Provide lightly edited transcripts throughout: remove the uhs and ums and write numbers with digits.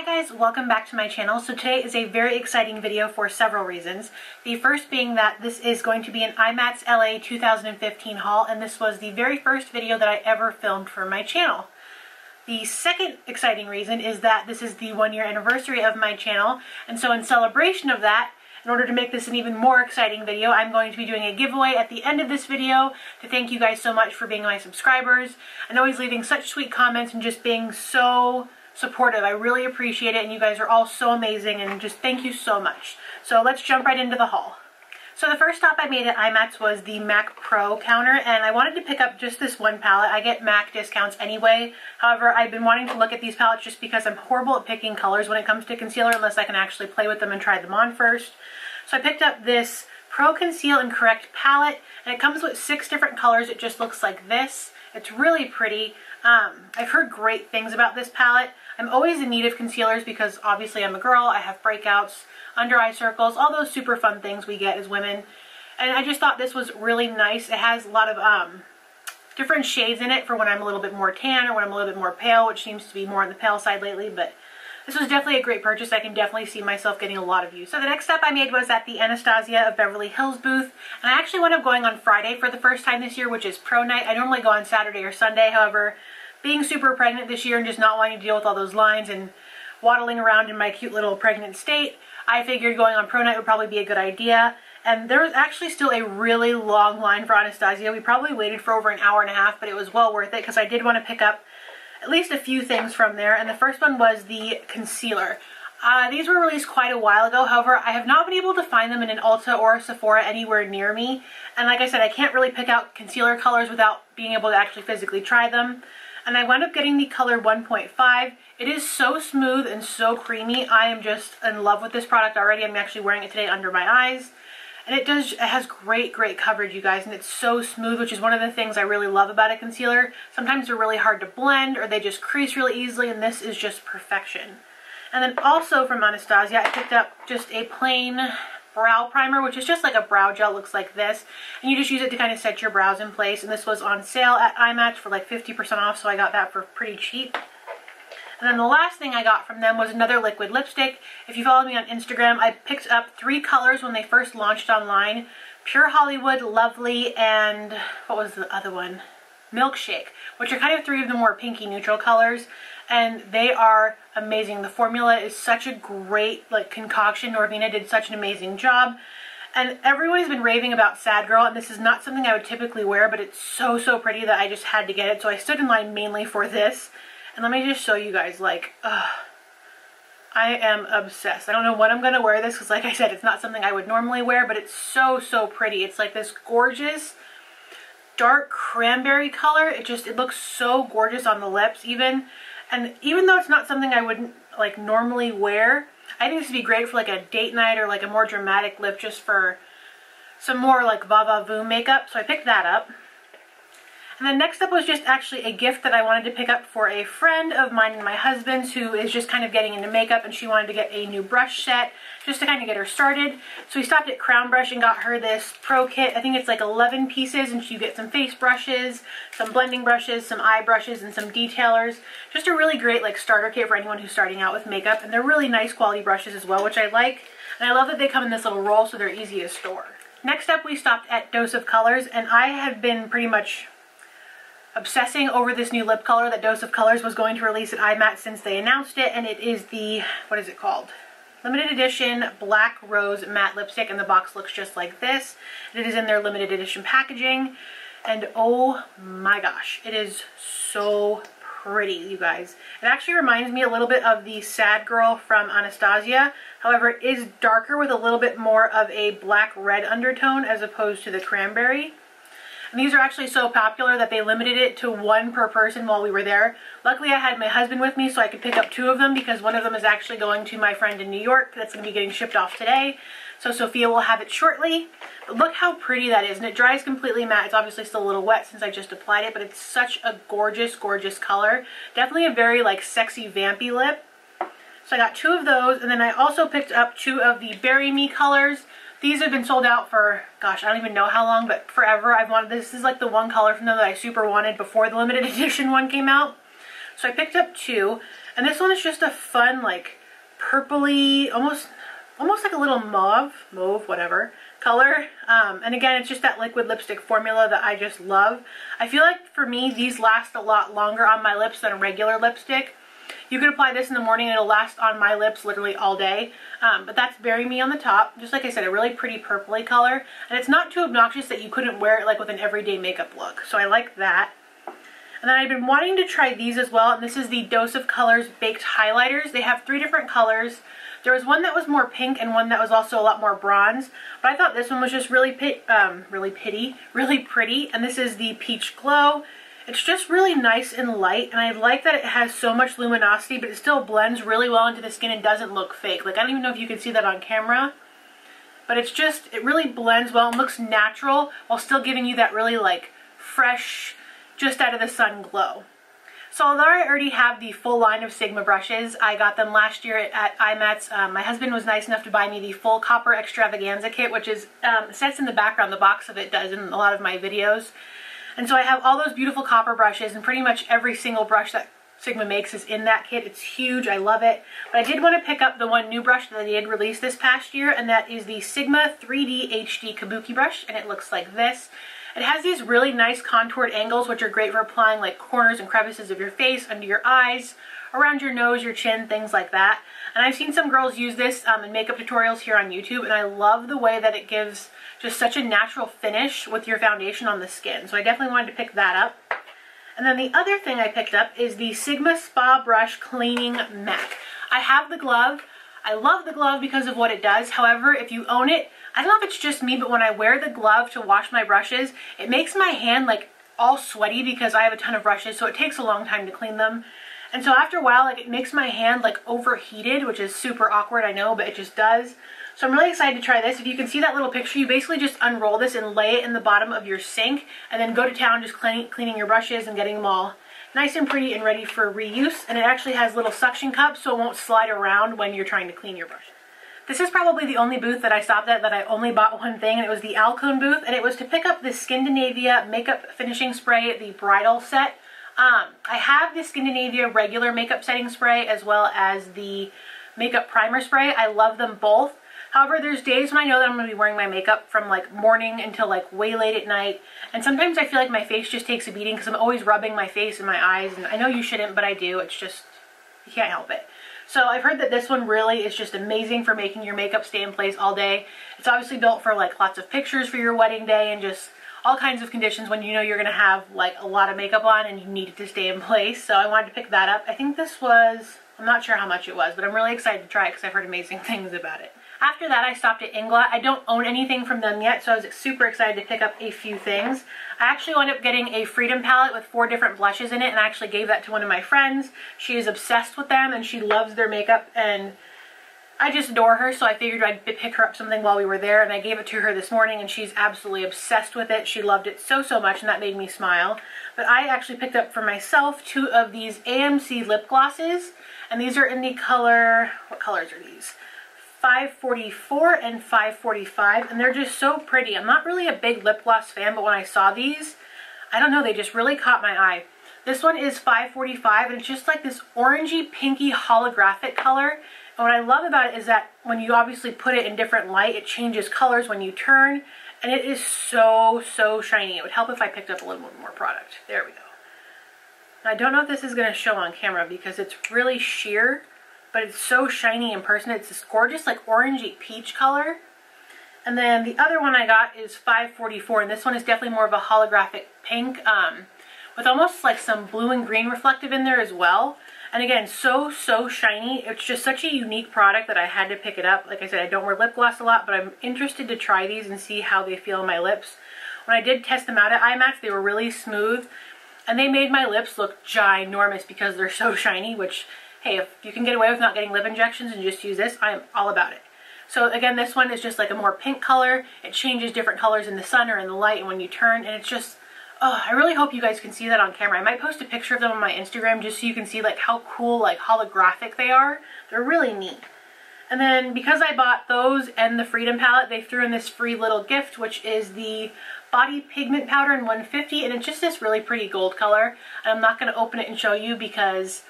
Hi guys, welcome back to my channel. So today is a very exciting video for several reasons. The first being that this is going to be an IMATS LA 2015 haul, and this was the very first video that I ever filmed for my channel. The second exciting reason is that this is the 1 year anniversary of my channel, and so in celebration of that, in order to make this an even more exciting video, I'm going to be doing a giveaway at the end of this video to thank you guys so much for being my subscribers and always leaving such sweet comments and just being so supportive. I really appreciate it, and you guys are all so amazing, and just thank you so much. So let's jump right into the haul. So the first stop I made at IMATS was the MAC Pro counter, and I wanted to pick up just this one palette. I get MAC discounts anyway. However, I've been wanting to look at these palettes just because I'm horrible at picking colors when it comes to concealer unless I can actually play with them and try them on first. So I picked up this Pro Conceal and Correct palette, and it comes with 6 different colors. It just looks like this. It's really pretty. I've heard great things about this palette. I'm always in need of concealers because obviously I'm a girl, I have breakouts, under eye circles, all those super fun things we get as women. And I just thought this was really nice. It has a lot of different shades in it for when I'm a little bit more tan or when I'm a little bit more pale, which seems to be more on the pale side lately, but this was definitely a great purchase. I can definitely see myself getting a lot of use. So the next step I made was at the Anastasia of Beverly Hills booth, and I actually wound up going on Friday for the first time this year, which is pro night. I normally go on Saturday or Sunday, however, being super pregnant this year and just not wanting to deal with all those lines and waddling around in my cute little pregnant state, I figured going on pro night would probably be a good idea. And there was actually still a really long line for Anastasia. We probably waited for over an hour and a half, but it was well worth it because I did want to pick up at least a few things from there. And the first one was the concealer. These were released quite a while ago. However, I have not been able to find them in an Ulta or a Sephora anywhere near me. And like I said, I can't really pick out concealer colors without being able to actually physically try them. And I wound up getting the color 1.5. It is so smooth and so creamy. I am just in love with this product already. I'm actually wearing it today under my eyes. And it has great coverage, you guys, and it's so smooth, which is one of the things I really love about a concealer. Sometimes they're really hard to blend or they just crease really easily, and this is just perfection. And then also from Anastasia, I picked up just a plain brow primer, which is just like a brow gel, looks like this, and you just use it to kind of set your brows in place. And this was on sale at IMATS for like 50% off, so I got that for pretty cheap. And then the last thing I got from them was another liquid lipstick. If you follow me on Instagram, I picked up 3 colors when they first launched online: Pure Hollywood, Lovely, and what was the other one? Milkshake, which are kind of 3 of the more pinky neutral colors, and they are amazing. The formula is such a great concoction. Norvina did such an amazing job, and everyone has been raving about Sad Girl, and this is not something I would typically wear, but it's so pretty that I just had to get it. So I stood in line mainly for this, and let me just show you guys, I am obsessed. I don't know when I'm gonna wear this because, like I said, it's not something I would normally wear, but it's so pretty. It's like this gorgeous dark cranberry color. It looks so gorgeous on the lips even. And even though it's not something I wouldn't normally wear, I think this would be great for a date night or a more dramatic lip, just for some more va va voom makeup. So I picked that up. And then next up was just actually a gift that I wanted to pick up for a friend of mine and my husband's who is just kind of getting into makeup, and she wanted to get a new brush set just to kind of get her started. So we stopped at Crown Brush and got her this pro kit. I think it's 11 pieces, and you get some face brushes, some blending brushes, some eye brushes, and some detailers. Just a really great starter kit for anyone who's starting out with makeup, and they're really nice quality brushes as well, which I like. And I love that they come in this little roll so they're easy to store. Next up, we stopped at Dose of Colors, and I have been pretty much obsessing over this new lip color that Dose of Colors was going to release at IMATS since they announced it, and it is the, what is it called? Limited edition Black Rose matte lipstick, and the box looks just like this. It is in their limited edition packaging, and oh my gosh, it is so pretty, you guys. It actually reminds me a little bit of the Sad Girl from Anastasia. However, it is darker with a little bit more of a black-red undertone as opposed to the cranberry. And these are actually so popular that they limited it to 1 per person while we were there. Luckily, I had my husband with me so I could pick up 2 of them because one of them is actually going to my friend in New York. That's going to be getting shipped off today. So Sophia will have it shortly. But look how pretty that is. And it dries completely matte. It's obviously still a little wet since I just applied it, but it's such a gorgeous color. Definitely a very sexy, vampy lip. So I got 2 of those, and then I also picked up 2 of the Bury Me colors. These have been sold out for, gosh, I don't even know how long, but forever. I've wanted this. This is the one color from them that I super wanted before the limited edition one came out. So I picked up 2. And this one is just a fun, like, purpley, almost like a little mauve, whatever, color. And again, it's just that liquid lipstick formula that I just love. I feel like for me, these last a lot longer on my lips than a regular lipstick. You could apply this in the morning and it'll last on my lips literally all day. But that's Bury Me on the top. Just like I said, a really pretty purpley color. And it's not too obnoxious that you couldn't wear it like with an everyday makeup look. So I like that. And then I've been wanting to try these as well. And this is the Dose of Colors Baked Highlighters. They have 3 different colors. There was one that was more pink and one that was also a lot more bronze. But I thought this one was just really pretty. And this is the Peach Glow. It's just really nice and light, and I like that it has so much luminosity, but it still blends really well into the skin and doesn't look fake. Like, I don't even know if you can see that on camera, but it's just, it really blends well and looks natural while still giving you that really, like, fresh, just out of the sun glow. So although I already have the full line of Sigma brushes, I got them last year at IMATS. My husband was nice enough to buy me the full Copper Extravaganza kit, which is, sets in the background, the box of it does in a lot of my videos. And so I have all those beautiful copper brushes, and pretty much every single brush that Sigma makes is in that kit. It's huge. I love it. But I did want to pick up the one new brush that they did release this past year, and that is the Sigma 3D HD Kabuki brush, and it looks like this. It has these really nice contoured angles, which are great for applying like corners and crevices of your face, under your eyes, around your nose, your chin, things like that. And I've seen some girls use this in makeup tutorials here on YouTube, and I love the way that it gives just such a natural finish with your foundation on the skin. So I definitely wanted to pick that up. And then the other thing I picked up is the Sigma Spa Brush Cleaning MAC. I have the glove. I love the glove because of what it does. However, if you own it, I don't know if it's just me, but when I wear the glove to wash my brushes, it makes my hand like all sweaty because I have a ton of brushes, so it takes a long time to clean them. And so after a while, like, it makes my hand like overheated, which is super awkward, I know, but it just does. So I'm really excited to try this. If you can see that little picture, you basically just unroll this and lay it in the bottom of your sink, and then go to town just cleaning your brushes and getting them all nice and pretty and ready for reuse. And it actually has little suction cups, so it won't slide around when you're trying to clean your brush. This is probably the only booth that I stopped at that I only bought one thing, and it was the Alcone booth, and it was to pick up the Skindinavia makeup finishing spray, the Bridal set. I have the Skindinavia regular makeup setting spray as well as the makeup primer spray. I love them both. However, there's days when I know that I'm going to be wearing my makeup from like morning until like way late at night. And sometimes I feel like my face just takes a beating because I'm always rubbing my face and my eyes. And I know you shouldn't, but I do. It's just, you can't help it. So I've heard that this one really is just amazing for making your makeup stay in place all day. It's obviously built for like lots of pictures for your wedding day and just all kinds of conditions when you know you're going to have like a lot of makeup on and you need it to stay in place. So I wanted to pick that up. I think this was, I'm not sure how much it was, but I'm really excited to try it because I've heard amazing things about it. After that, I stopped at Inglot. I don't own anything from them yet, so I was super excited to pick up a few things. I actually wound up getting a Freedom palette with 4 different blushes in it, and I actually gave that to one of my friends. She is obsessed with them, and she loves their makeup, and I just adore her, so I figured I'd pick her up something while we were there, and I gave it to her this morning, and she's absolutely obsessed with it. She loved it so, so much, and that made me smile. But I actually picked up for myself 2 of these AMC lip glosses, and these are in the color, what colors are these? 544 and 545, and they're just so pretty. I'm not really a big lip gloss fan, but when I saw these, I don't know, they just really caught my eye. This one is 545, and it's just like this orangey pinky holographic color. And what I love about it is that when you obviously put it in different light, it changes colors when you turn, and it is so, so shiny. It would help if I picked up a little bit more product. There we go. I don't know if this is going to show on camera because it's really sheer, but it's so shiny in person. It's this gorgeous like orangey peach color. And then the other one I got is 544, and this one is definitely more of a holographic pink with almost like some blue and green reflective in there as well. And again, so, so shiny. It's just such a unique product that I had to pick it up. Like I said, I don't wear lip gloss a lot, but I'm interested to try these and see how they feel on my lips. When I did test them out at IMATS, they were really smooth, and they made my lips look ginormous because they're so shiny, which, hey, if you can get away with not getting lip injections and just use this, I am all about it. So again, this one is just like a more pink color. It changes different colors in the sun or in the light and when you turn, and it's just, oh, I really hope you guys can see that on camera. I might post a picture of them on my Instagram just so you can see like how cool, like holographic they are. They're really neat. And then because I bought those and the Freedom palette, they threw in this free little gift, which is the Body Pigment Powder in 150, and it's just this really pretty gold color. And I'm not going to open it and show you because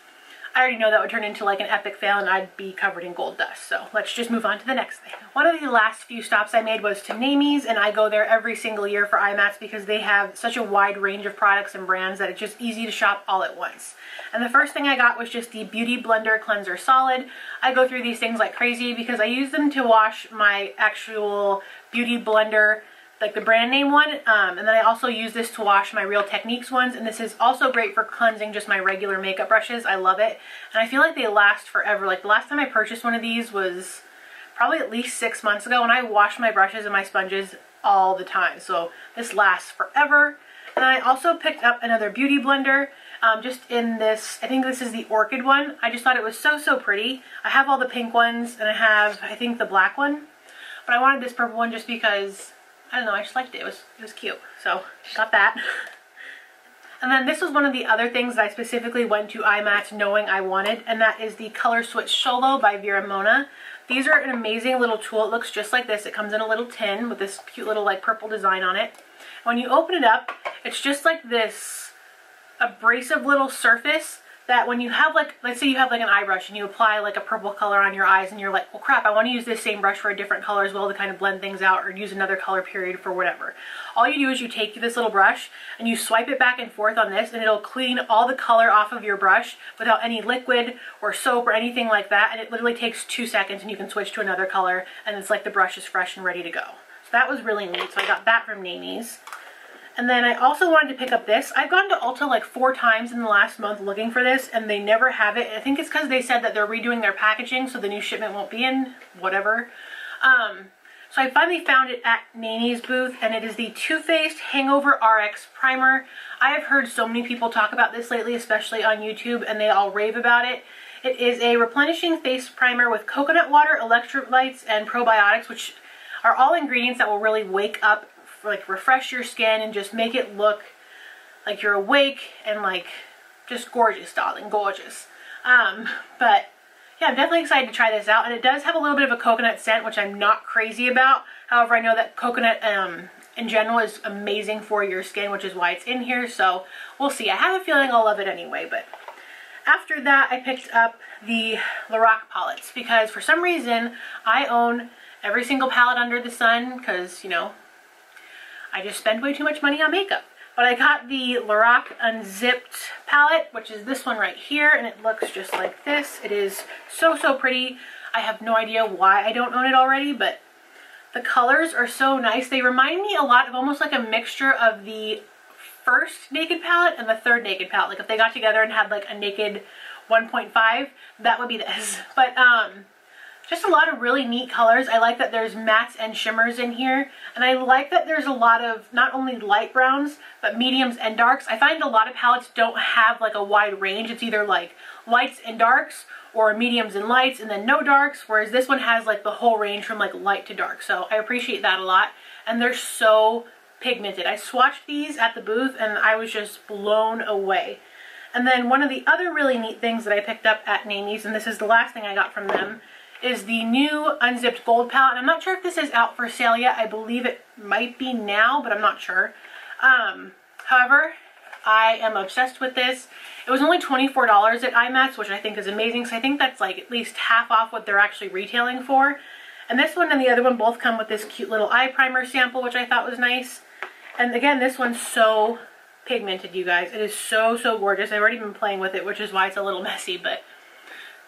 I already know that would turn into like an epic fail and I'd be covered in gold dust. So let's just move on to the next thing. One of the last few stops I made was to Namie's, and I go there every single year for IMATS because they have such a wide range of products and brands that it's just easy to shop all at once. And the first thing I got was just the BeautyBlender Cleanser Solid. I go through these things like crazy because I use them to wash my actual Beauty Blender, like the brand name one, and then I also use this to wash my Real Techniques ones, and this is also great for cleansing just my regular makeup brushes. I love it, and I feel like they last forever. Like the last time I purchased one of these was probably at least 6 months ago, and I wash my brushes and my sponges all the time, so this lasts forever. And then I also picked up another Beauty Blender, just in this, I think this is the Orchid one. I just thought it was so pretty. I have all the pink ones, and I have, I think, the black one, but I wanted this purple one just because, I don't know, I just liked it. It was cute. So, got that. And then this was one of the other things that I specifically went to IMATS knowing I wanted, and that is the Color Switch Solo by Vera Mona. These are an amazing little tool. It looks just like this. It comes in a little tin with this cute little like purple design on it. When you open it up, it's just like this abrasive little surface that when you have like, let's say you have like an eye brush and you apply like a purple color on your eyes and you're like, well crap, I want to use this same brush for a different color as well to kind of blend things out or use another color period for whatever. All you do is you take this little brush and you swipe it back and forth on this, and it'll clean all the color off of your brush without any liquid or soap or anything like that, and it literally takes 2 seconds and you can switch to another color and it's like the brush is fresh and ready to go. So that was really neat. So I got that from Namie's. And then I also wanted to pick up this. I've gone to Ulta like 4 times in the last month looking for this, and they never have it. I think it's because they said that they're redoing their packaging, so the new shipment won't be in, whatever. So I finally found it at Namie's booth, and it is the Too Faced Hangover RX Primer. I have heard so many people talk about this lately, especially on YouTube, and they all rave about it. It is a replenishing face primer with coconut water, electrolytes, and probiotics, which are all ingredients that will really wake up, like refresh your skin and just make it look like you're awake and like just gorgeous, darling, gorgeous. But yeah, I'm definitely excited to try this out, and it does have a little bit of a coconut scent, which I'm not crazy about. However, I know that coconut in general is amazing for your skin, which is why it's in here, so we'll see. I have a feeling I'll love it anyway. But after that, I picked up the Lorac palettes because for some reason I own every single palette under the sun because, you know, I just spend way too much money on makeup. But I got the Lorac Unzipped palette, which is this one right here, and it looks just like this. It is so pretty. I have no idea why I don't own it already, but the colors are so nice. They remind me a lot of almost like a mixture of the first Naked palette and the third Naked palette. Like if they got together and had like a Naked 1.5, that would be this. But just a lot of really neat colors. I like that there's mattes and shimmers in here, and I like that there's a lot of not only light browns but mediums and darks. I find a lot of palettes don't have like a wide range. It's either like lights and darks or mediums and lights and then no darks, whereas this one has like the whole range from like light to dark. So I appreciate that a lot, and they're so pigmented. I swatched these at the booth and I was just blown away. And then one of the other really neat things that I picked up at Namie's, and this is the last thing I got from them, is the new Unzipped Gold palette. And I'm not sure if this is out for sale yet. I believe it might be now, but I'm not sure. However, I am obsessed with this. It was only $24 at IMATS, which I think is amazing, so I think that's like at least half off what they're actually retailing for. And this one and the other one both come with this cute little eye primer sample, which I thought was nice. And again, this one's so pigmented, you guys. It is so gorgeous. I've already been playing with it, which is why it's a little messy, but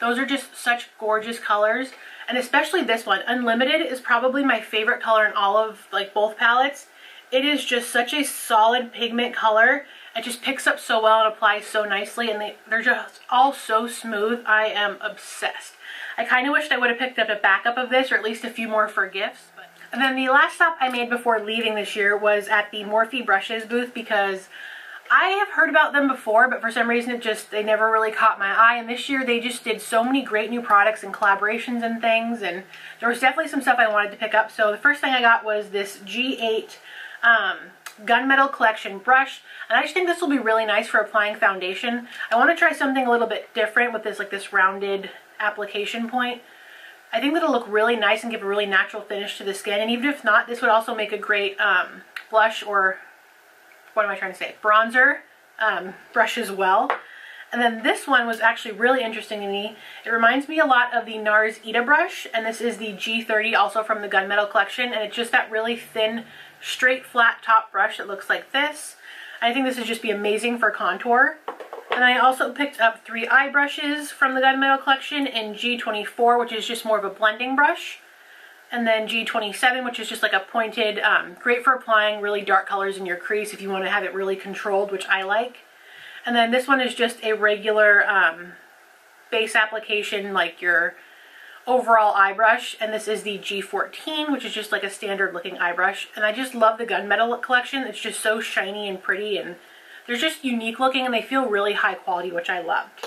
those are just such gorgeous colors. And especially this one, Unlimited, is probably my favorite color in all of like both palettes. It is just such a solid pigment color. It just picks up so well and applies so nicely, and they're just all so smooth. I am obsessed. I kind of wished I would have picked up a backup of this, or at least a few more for gifts. And then the last stop I made before leaving this year was at the Morphe Brushes booth, because I have heard about them before, but for some reason they never really caught my eye. And this year they just did so many great new products and collaborations and things, and there was definitely some stuff I wanted to pick up. So the first thing I got was this G8 Gunmetal Collection brush, and I just think this will be really nice for applying foundation. I want to try something a little bit different with this, like this rounded application point. I think that'll look really nice and give a really natural finish to the skin, and even if not, this would also make a great blush, or what am I trying to say, bronzer brush as well. And then this one was actually really interesting to me. It reminds me a lot of the NARS Ita brush, and this is the G30, also from the Gunmetal collection, and it's just that really thin, straight, flat top brush that looks like this. I think this would just be amazing for contour. And I also picked up 3 eye brushes from the Gunmetal collection in G24, which is just more of a blending brush. And then G27, which is just like a pointed, great for applying really dark colors in your crease if you want to have it really controlled, which I like. And then this one is just a regular base application, like your overall eye brush. And this is the G14, which is just like a standard looking eye brush. And I just love the Gunmetal collection. It's just so shiny and pretty, and they're just unique looking, and they feel really high quality, which I loved.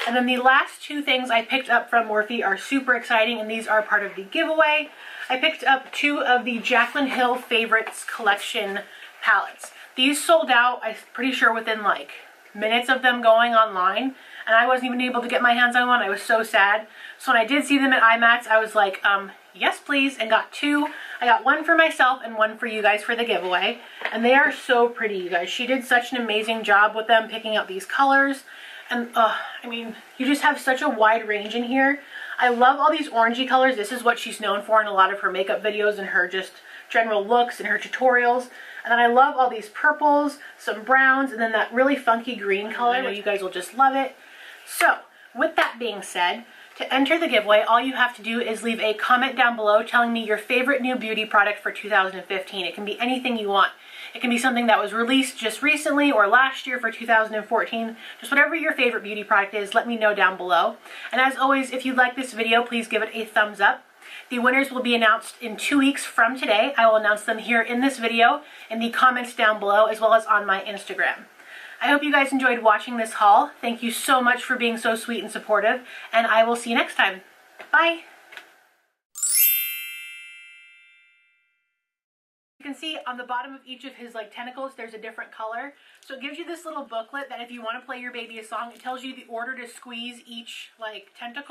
And then the last 2 things I picked up from Morphe are super exciting, and these are part of the giveaway. I picked up 2 of the Jaclyn Hill Favorites collection palettes. These sold out, I'm pretty sure, within like minutes of them going online, and I wasn't even able to get my hands on one. I was so sad. So when I did see them at IMATS, I was like, yes please, and got 2. I got 1 for myself and 1 for you guys for the giveaway, and they are so pretty, you guys. She did such an amazing job with them, picking out these colors, and I mean, you just have such a wide range in here. I love all these orangey colors. This is what she's known for in a lot of her makeup videos and her just general looks and her tutorials. And then I love all these purples, some browns, and then that really funky green color. I know you guys will just love it. So, with that being said, to enter the giveaway, all you have to do is leave a comment down below telling me your favorite new beauty product for 2015. It can be anything you want. It can be something that was released just recently or last year for 2014. Just whatever your favorite beauty product is, let me know down below. And as always, if you like this video, please give it a thumbs up. The winners will be announced in 2 weeks from today. I will announce them here in this video, in the comments down below, as well as on my Instagram. I hope you guys enjoyed watching this haul. Thank you so much for being so sweet and supportive, and I will see you next time. Bye! You can see on the bottom of each of his like tentacles there's a different color. So it gives you this little booklet that if you want to play your baby a song, it tells you the order to squeeze each like tentacle.